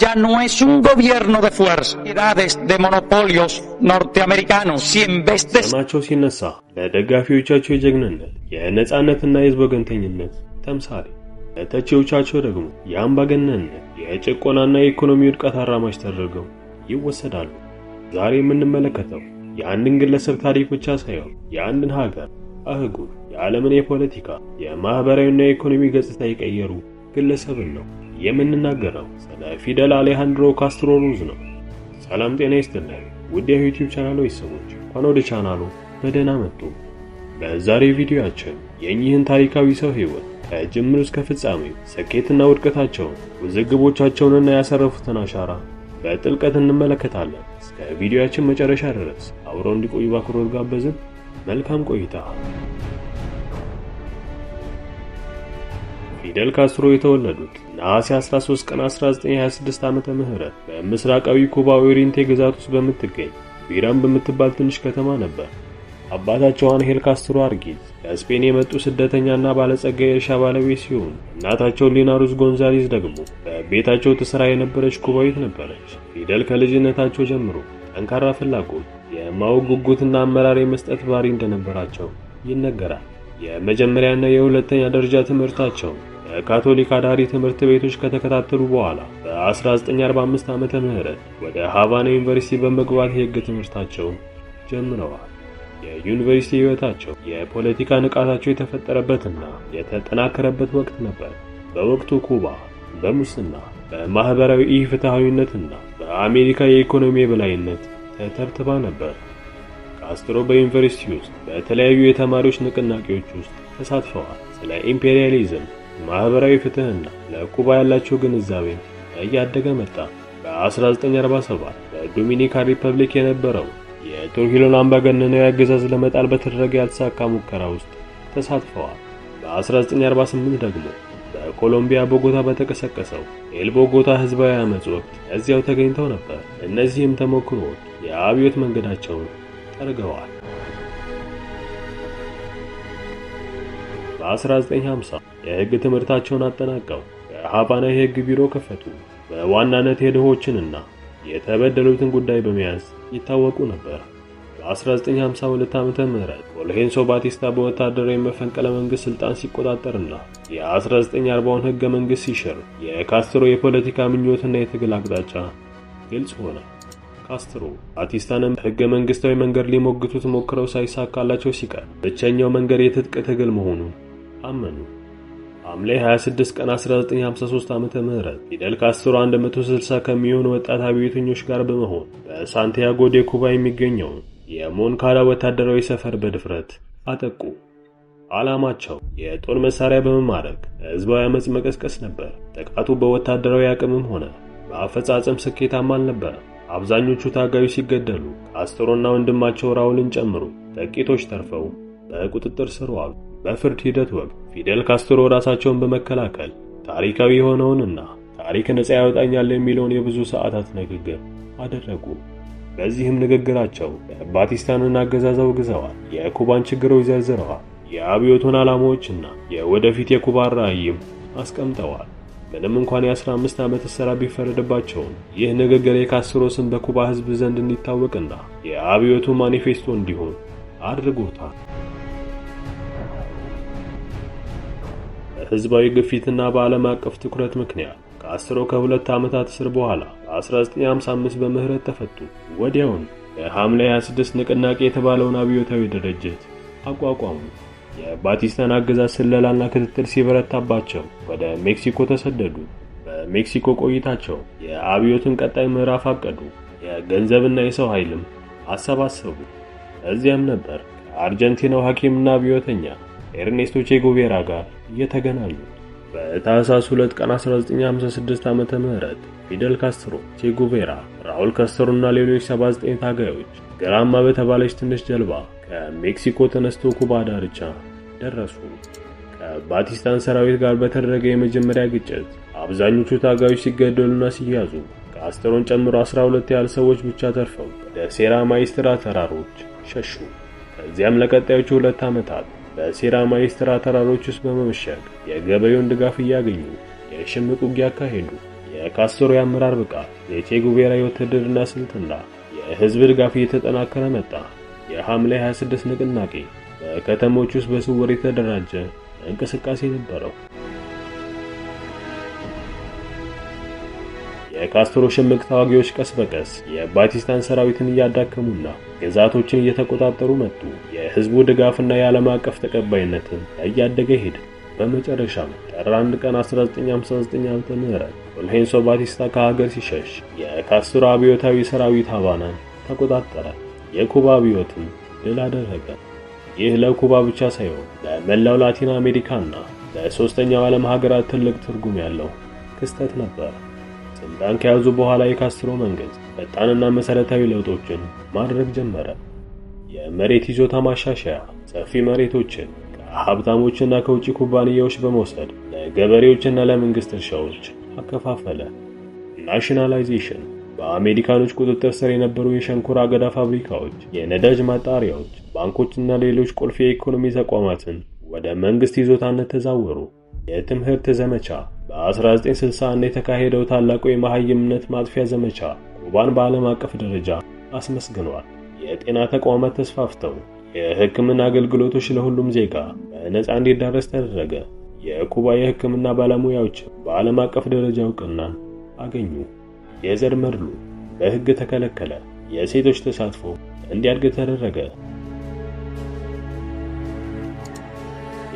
ya no es un gobierno de fuerza, de monopolios norteamericanos, si en vez de ስማቸው ሲነሳ ለደጋፊዎቻቸው የጀግንነት የነጻነትና የህዝብ ወገንተኝነት ተምሳሌ፣ ለተቺዎቻቸው ደግሞ የአምባገነንነት የጭቆናና የኢኮኖሚ ውድቀት አራማጅ ተደርገው ይወሰዳሉ። ዛሬ የምንመለከተው የአንድን ግለሰብ ታሪክ ብቻ ሳይሆን የአንድን ሀገር፣ አህጉር፣ የዓለምን የፖለቲካ የማህበራዊና የኢኮኖሚ ገጽታ የቀየሩ ግለሰብን ነው። የምንናገረው ስለ ፊደል አሌሃንድሮ ካስትሮ ሩዝ ነው። ሰላም ጤና ይስጥልኝ ውድ የዩቲዩብ ቻናሎች ሰዎች፣ እንኳን ወደ ቻናሉ በደህና መጡ። በዛሬው ቪዲዮአችን የእኚህን ታሪካዊ ሰው ህይወት ከጅምሩ እስከ ፍጻሜው ስኬትና ውድቀታቸውን፣ ውዝግቦቻቸውንና ያሰረፉትን አሻራ በጥልቀት እንመለከታለን። እስከ ቪዲዮአችን መጨረሻ ድረስ አብረው እንዲቆዩ በአክብሮት ጋበዝን። መልካም ቆይታ። ፊደል ካስትሮ የተወለዱት ነሐሴ 13 ቀን 1926 ዓመተ ምህረት በምስራቃዊ ኩባ ኦሪንቴ ግዛት ውስጥ በምትገኝ ቢራም በምትባል ትንሽ ከተማ ነበር። አባታቸው አንሄል ካስትሮ አርጊዝ ከስፔን የመጡ ስደተኛና ባለጸጋ የእርሻ ባለቤት ሲሆኑ እናታቸው ሊና ሩዝ ጎንዛሌዝ ደግሞ በቤታቸው ትሰራ የነበረች ኩባዊት ነበረች። ፊደል ከልጅነታቸው ጀምሮ ጠንካራ ፍላጎት፣ የማወቅ ጉጉትና አመራር የመስጠት ባህሪ እንደነበራቸው ይነገራል። የመጀመሪያና የሁለተኛ ደረጃ ትምህርታቸው በካቶሊክ አዳሪ ትምህርት ቤቶች ከተከታተሉ በኋላ በ1945 ዓመተ ምህረት ወደ ሃቫና ዩኒቨርሲቲ በመግባት የሕግ ትምህርታቸውን ጀምረዋል። የዩኒቨርሲቲ ህይወታቸው የፖለቲካ ንቃታቸው የተፈጠረበትና የተጠናከረበት ወቅት ነበር። በወቅቱ ኩባ በሙስና፣ በማህበራዊ ኢፍትሃዊነትና በአሜሪካ የኢኮኖሚ የበላይነት ተተብትባ ነበር። ካስትሮ በዩኒቨርሲቲ ውስጥ በተለያዩ የተማሪዎች ንቅናቄዎች ውስጥ ተሳትፈዋል። ስለ ኢምፔሪያሊዝም፣ ማህበራዊ ፍትህና ለኩባ ያላቸው ግንዛቤ እያደገ መጣ። በ1947 በዶሚኒካን ሪፐብሊክ የነበረው የትሩሂሎን አምባገነናዊ አገዛዝ ለመጣል በተደረገ ያልተሳካ ሙከራ ውስጥ ተሳትፈዋል። በ1948 ደግሞ በኮሎምቢያ ቦጎታ በተቀሰቀሰው ኤል ቦጎታ ህዝባዊ አመጽ ወቅት እዚያው ተገኝተው ነበር። እነዚህም ተሞክሮዎች የአብዮት መንገዳቸውን ጠርገዋል። በ1950 የህግ ትምህርታቸውን አጠናቀው በሃቫና የህግ ቢሮ ከፈቱ። በዋናነት የድሆችንና የተበደሉትን ጉዳይ በመያዝ ይታወቁ ነበር። በ1952 ዓመተ ምህረት ፎልሄንሶ ባቲስታ በወታደራዊ መፈንቅለ መንግስት ስልጣን ሲቆጣጠርና የ1940ውን ህገ መንግስት ሲሽር የካስትሮ የፖለቲካ ምኞትና የትግል አቅጣጫ ግልጽ ሆነ። ካስትሮ ባቲስታንም ህገ መንግስታዊ መንገድ ሊሞግቱት ሞክረው ሳይሳካላቸው ሲቀር ብቸኛው መንገድ የትጥቅ ትግል መሆኑን አመኑ። ሐምሌ 26 ቀን 1953 ዓመተ ምህረት ፊደል ካስትሮ 160 ከሚሆኑ ወጣት አብዮተኞች ጋር በመሆን በሳንቲያጎ ዴ ኩባ የሚገኘውን የሞንካዳ ወታደራዊ ሰፈር በድፍረት አጠቁ። ዓላማቸው የጦር መሳሪያ በመማረክ ህዝባዊ አመጽ መቀስቀስ ነበር። ጥቃቱ በወታደራዊ አቅምም ሆነ በአፈጻጸም ስኬታማ አልነበረም። አብዛኞቹ ታጋዮች ሲገደሉ ካስትሮና ወንድማቸው ራውልን ጨምሮ ጥቂቶች ተርፈው በቁጥጥር ስር ዋሉ። በፍርድ ሂደት ወቅት ፊደል ካስትሮ ራሳቸውን በመከላከል ታሪካዊ የሆነውንና ታሪክ ነጻ ያወጣኛል የሚለውን የብዙ ሰዓታት ንግግር አደረጉ። በዚህም ንግግራቸው ባቲስታንን አገዛዝ አውግዘዋል፣ የኩባን ችግሮች ዘርዝረዋል፣ የአብዮቱን ዓላማዎችና የወደፊት የኩባ ራዕይም አስቀምጠዋል። ምንም እንኳን የ15 ዓመት እስራት ቢፈረድባቸውም ይህ ንግግር የካስትሮ ስም በኩባ ህዝብ ዘንድ እንዲታወቅና የአብዮቱ ማኒፌስቶ እንዲሆን አድርጎታል። በህዝባዊ ግፊትና በዓለም አቀፍ ትኩረት ምክንያት ካስትሮ ከ2 ዓመታት እስር በኋላ በ1955 በምህረት ተፈቱ። ወዲያውኑ በሐምሌ 26 ንቅናቄ የተባለውን አብዮታዊ ድርጅት አቋቋሙ። የባቲስታን አገዛዝ ስለላና ክትትል ሲበረታባቸው ወደ ሜክሲኮ ተሰደዱ። በሜክሲኮ ቆይታቸው የአብዮቱን ቀጣይ ምዕራፍ አቀዱ። የገንዘብና የሰው ኃይልም አሰባሰቡ። እዚያም ነበር ከአርጀንቲናው ሐኪምና አብዮተኛ ኤርኔስቶ ቼ ጉቬራ ጋር እየተገናኙ። በታህሳስ 2 ቀን 1956 ዓመተ ምህረት ፊደል ካስትሮ፣ ቼ ጉቬራ፣ ራውል ካስትሮና ሌሎች 79 ታጋዮች ግራማ በተባለች ትንሽ ጀልባ ከሜክሲኮ ተነስተው ኩባ ዳርቻ ደረሱ። ከባቲስታን ሰራዊት ጋር በተደረገ የመጀመሪያ ግጭት አብዛኞቹ ታጋዮች ሲገደሉና ሲያዙ ካስትሮን ጨምሮ 12 ያህል ሰዎች ብቻ ተርፈው ወደ ሴራ ማይስትራ ተራሮች ሸሹ። ከዚያም ለቀጣዮቹ 2 ዓመታት በሴራ ማይስትራ ተራሮች ውስጥ በመመሸግ የገበሬውን ድጋፍ እያገኙ የሽምቅ ውጊያ አካሄዱ። የካስትሮ የአመራር ብቃት፣ የቼ ጉቬራ የውትድርና ስልትና የህዝብ ድጋፍ እየተጠናከረ መጣ። የሐምሌ 26 ንቅናቄ በከተሞች ውስጥ በስውር የተደራጀ እንቅስቃሴ ነበረው። የካስትሮ ሽምቅ ተዋጊዎች ቀስ በቀስ የባቲስታን ሰራዊትን እያዳከሙና ግዛቶችን እየተቆጣጠሩ መጡ። የህዝቡ ድጋፍና የዓለም አቀፍ ተቀባይነትን እያደገ ሄደ። በመጨረሻም ጥር 1 ቀን 1959 ዓ.ም ፉልሄንሶ ባቲስታ ከሀገር ሲሸሽ የካስትሮ አብዮታዊ ሰራዊት ሃቫናን ተቆጣጠረ። የኩባ አብዮትም ድል አደረገ። ይህ ለኩባ ብቻ ሳይሆን ለመላው ላቲን አሜሪካና ለሶስተኛው ዓለም ሀገራት ትልቅ ትርጉም ያለው ክስተት ነበር። ስልጣን ከያዙ በኋላ የካስትሮ መንግስት ፈጣንና መሰረታዊ ለውጦችን ማድረግ ጀመረ። የመሬት ይዞታ ማሻሻያ፣ ሰፊ መሬቶችን ከሀብታሞችና ከውጭ ኩባንያዎች በመውሰድ ለገበሬዎችና ለመንግስት እርሻዎች አከፋፈለ። ናሽናላይዜሽን፣ በአሜሪካኖች ቁጥጥር ስር የነበሩ የሸንኮራ አገዳ ፋብሪካዎች፣ የነዳጅ ማጣሪያዎች፣ ባንኮችና ሌሎች ቁልፍ የኢኮኖሚ ተቋማትን ወደ መንግስት ይዞታነት ተዛወሩ። የትምህርት ዘመቻ፣ በ1961 የተካሄደው ታላቁ የመሃይምነት ማጥፊያ ዘመቻ ኩባን በዓለም አቀፍ ደረጃ አስመስግኗል። የጤና ተቋማት ተስፋፍተው የሕክምና አገልግሎቶች ለሁሉም ዜጋ በነፃ እንዲዳረስ ተደረገ። የኩባ የሕክምና ባለሙያዎች በዓለም አቀፍ ደረጃ እውቅናን አገኙ። የዘር መድሎ በሕግ ተከለከለ። የሴቶች ተሳትፎ እንዲያድግ ተደረገ።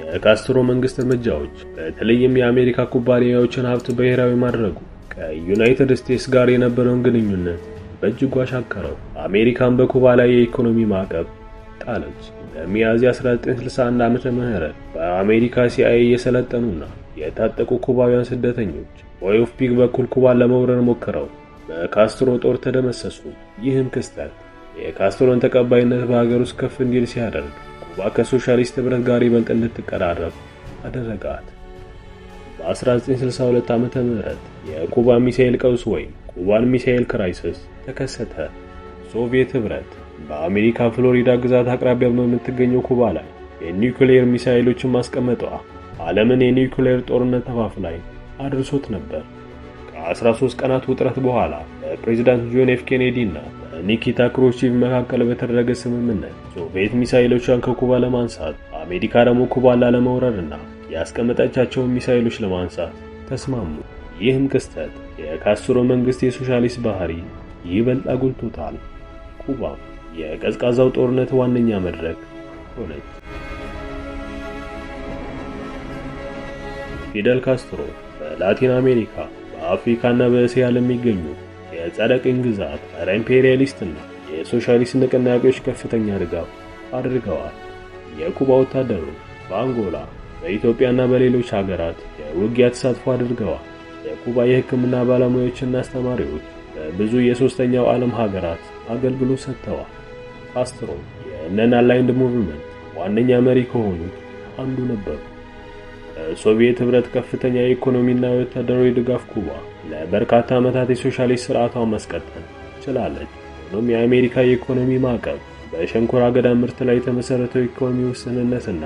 የካስትሮ መንግስት እርምጃዎች በተለይም የአሜሪካ ኩባንያዎችን ሀብት ብሔራዊ ማድረጉ ከዩናይትድ ስቴትስ ጋር የነበረውን ግንኙነት በእጅጉ አሻከረው። አሜሪካን በኩባ ላይ የኢኮኖሚ ማዕቀብ ጣለች። በሚያዝያ 1961 ዓመተ ምህረት በአሜሪካ ሲአይኤ የሰለጠኑና የታጠቁ ኩባውያን ስደተኞች በዌይ ኦፍ ፒግ በኩል ኩባን ለመውረር ሞክረው በካስትሮ ጦር ተደመሰሱ። ይህም ክስተት የካስትሮን ተቀባይነት በሀገር ውስጥ ከፍ እንዲል ሲያደርግ ኩባ ከሶሻሊስት ህብረት ጋር ይበልጥ እንድትቀራረብ አደረጋት። በ1962 ዓመተ ምህረት የኩባ ሚሳኤል ቀውስ ወይም ኩባን ሚሳኤል ክራይሲስ ተከሰተ። ሶቪየት ህብረት በአሜሪካ ፍሎሪዳ ግዛት አቅራቢያ በምትገኘው ኩባ ላይ የኒውክሌር ሚሳኤሎችን ማስቀመጧ ዓለምን የኒውክሌር ጦርነት አፋፍ ላይ አድርሶት ነበር። ከ13 ቀናት ውጥረት በኋላ በፕሬዝዳንት ጆን ኤፍ ኬኔዲ እና በኒኪታ ክሩሽቼቭ መካከል በተደረገ ስምምነት ሶቪየት ሚሳኤሎቿን ከኩባ ለማንሳት፣ አሜሪካ ደግሞ ኩባን ላለመውረርና ያስቀመጠቻቸውን ሚሳኤሎች ለማንሳት ተስማሙ። ይህም ክስተት የካስትሮ መንግስት የሶሻሊስት ባህሪ ይበልጥ አጉልቶታል። ኩባም የቀዝቃዛው ጦርነት ዋነኛ መድረክ ሆነች። ፊደል ካስትሮ በላቲን አሜሪካ፣ በአፍሪካና በእስያ ለሚገኙ የጸረ ቅኝ ግዛት ጸረ ኢምፔሪያሊስትና የሶሻሊስት ንቅናቄዎች ከፍተኛ ድጋፍ አድርገዋል። የኩባ ወታደሮች በአንጎላ፣ በኢትዮጵያና በሌሎች ሀገራት የውጊያ ተሳትፎ አድርገዋል። የኩባ የሕክምና ባለሙያዎችና አስተማሪዎች በብዙ የሶስተኛው ዓለም ሀገራት አገልግሎት ሰጥተዋል። ካስትሮ የነን አላይንድ ሙቭመንት ዋነኛ መሪ ከሆኑት አንዱ ነበሩ። በሶቪየት ህብረት ከፍተኛ የኢኮኖሚና የወታደራዊ ድጋፍ ኩባ ለበርካታ ዓመታት የሶሻሊስት ስርዓቷን ማስቀጠል ችላለች። ሆኖም የአሜሪካ የኢኮኖሚ ማዕቀብ፣ በሸንኮራ አገዳ ምርት ላይ የተመሰረተው ኢኮኖሚ ውስንነትና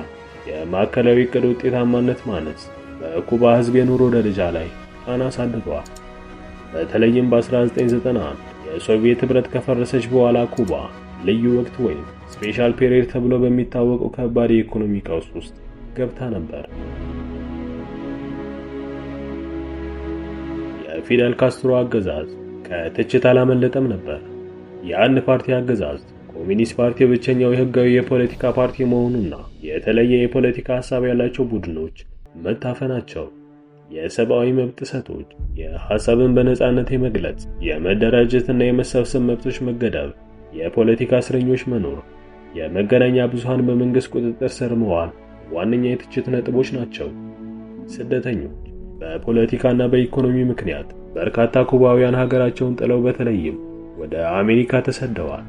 የማዕከላዊ ዕቅድ ውጤታማነት ማነስ በኩባ ህዝብ የኑሮ ደረጃ ላይ ጫና አሳድረዋል። በተለይም በ1991 የሶቪየት ህብረት ከፈረሰች በኋላ ኩባ ልዩ ወቅት ወይም ስፔሻል ፔሪየድ ተብሎ በሚታወቀው ከባድ የኢኮኖሚ ቀውስ ውስጥ ገብታ ነበር። የፊደል ካስትሮ አገዛዝ ከትችት አላመለጠም ነበር። የአንድ ፓርቲ አገዛዝ ኮሚኒስት ፓርቲ ብቸኛው የህጋዊ የፖለቲካ ፓርቲ መሆኑና የተለየ የፖለቲካ ሐሳብ ያላቸው ቡድኖች መታፈናቸው፣ የሰብአዊ መብት ጥሰቶች፣ የሐሳብን በነጻነት የመግለጽ የመደራጀትና የመሰብሰብ መብቶች መገደብ፣ የፖለቲካ እስረኞች መኖር፣ የመገናኛ ብዙሃን በመንግስት ቁጥጥር ስር መዋል ዋነኛ የትችት ነጥቦች ናቸው። ስደተኞች በፖለቲካና በኢኮኖሚ ምክንያት በርካታ ኩባውያን ሀገራቸውን ጥለው በተለይም ወደ አሜሪካ ተሰደዋል።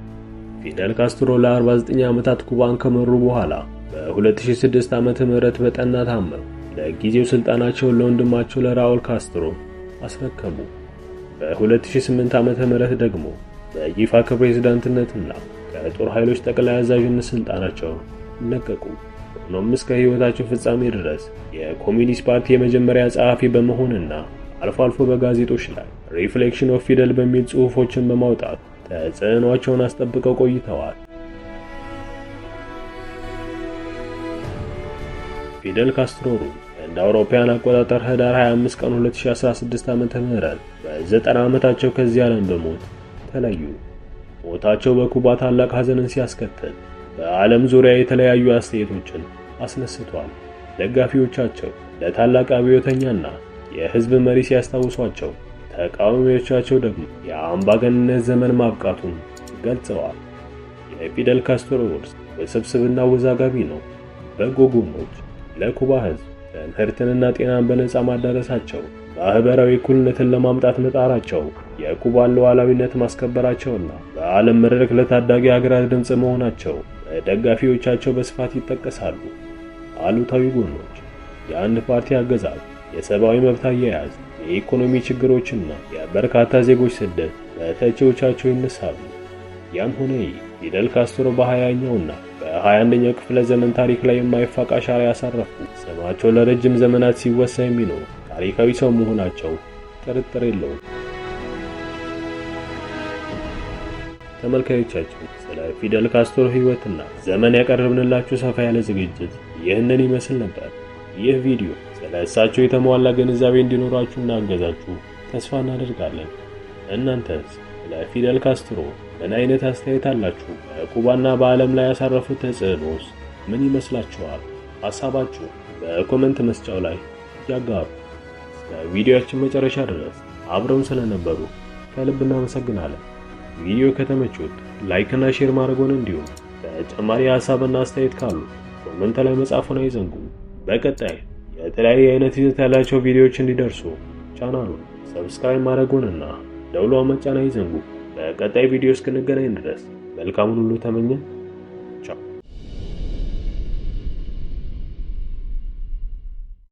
ፊደል ካስትሮ ለ49 ዓመታት ኩባን ከመሩ በኋላ በ2006 ዓመተ ምህረት በጠና ታመው ለጊዜው ስልጣናቸውን ለወንድማቸው ለራኡል ካስትሮ አስረከቡ። በ2008 ዓመተ ምህረት ደግሞ በይፋ ከፕሬዝዳንትነትና ከጦር ኃይሎች ጠቅላይ አዛዥነት ስልጣናቸውን ለቀቁ። ሆኖም እስከ ህይወታቸው ፍጻሜ ድረስ የኮሚኒስት ፓርቲ የመጀመሪያ ጸሐፊ በመሆንና አልፎ አልፎ በጋዜጦች ላይ ሪፍሌክሽን ኦፍ ፊደል በሚል ጽሑፎችን በማውጣት ተጽዕኖአቸውን አስጠብቀው ቆይተዋል። ፊደል ካስትሮ እንደ አውሮፓውያን አቆጣጠር ህዳር 25 ቀን 2016 ዓ.ም በ90 ዓመታቸው ከዚህ ዓለም በሞት ተለዩ። ሞታቸው በኩባ ታላቅ ሐዘንን ሲያስከትል በዓለም ዙሪያ የተለያዩ አስተያየቶችን አስነስቷል። ደጋፊዎቻቸው ለታላቅ አብዮተኛና የህዝብ መሪ ሲያስታውሷቸው፣ ተቃዋሚዎቻቸው ደግሞ የአምባገነንነት ዘመን ማብቃቱን ገልጸዋል። የፊደል ካስትሮ ውርስ ውስብስብና አወዛጋቢ ነው። በጎ ጎኖች ለኩባ ህዝብ ትምህርትንና ጤናን በነጻ ማዳረሳቸው፣ ማህበራዊ እኩልነትን ለማምጣት መጣራቸው፣ የኩባን ሉዓላዊነት ማስከበራቸውና በዓለም መድረክ ለታዳጊ ሀገራት ድምፅ መሆናቸው በደጋፊዎቻቸው በስፋት ይጠቀሳሉ። አሉታዊ ጎኖች የአንድ ፓርቲ አገዛዝ፣ የሰብአዊ መብት አያያዝ፣ የኢኮኖሚ ችግሮችና የበርካታ ዜጎች ስደት በተቺዎቻቸው ይነሳሉ። ያም ሆነ ይህ ፊደል ካስትሮ በ20ኛውና በ21ኛው ክፍለ ዘመን ታሪክ ላይ የማይፋቅ አሻራ ያሳረፉ፣ ስማቸው ለረጅም ዘመናት ሲወሳ የሚኖሩ ታሪካዊ ሰው መሆናቸው ጥርጥር የለውም። ተመልካዮቻችን ስለ ፊደል ካስትሮ ሕይወትና ዘመን ያቀረብንላችሁ ሰፋ ያለ ዝግጅት ይህንን ይመስል ነበር። ይህ ቪዲዮ ስለ እሳቸው የተሟላ ግንዛቤ እንዲኖራችሁ እናገዛችሁ ተስፋ እናደርጋለን። እናንተስ ስለ ፊደል ካስትሮ ምን አይነት አስተያየት አላችሁ? በኩባና በዓለም ላይ ያሳረፉት ተጽዕኖስ ምን ይመስላችኋል? ሐሳባችሁ በኮሜንት መስጫው ላይ ያጋሩ። እስከ ቪዲዮአችን መጨረሻ ድረስ አብረውን ስለነበሩ ከልብ እናመሰግናለን። ቪዲዮ ከተመቹት ላይክ እና ሼር ማድረግዎን እንዲሁም ተጨማሪ ሐሳብና አስተያየት ካሉ ኮሜንት ላይ መጻፉን አይዘንጉ። በቀጣይ የተለያየ አይነት ይዘት ያላቸው ቪዲዮዎች እንዲደርሱ ቻናሉን ሰብስክራይብ ማድረግዎንና ደውሏን መጫን አይዘንጉ። በቀጣይ ቪዲዮ እስክንገናኝ ድረስ መልካሙን ሁሉ ተመኘን።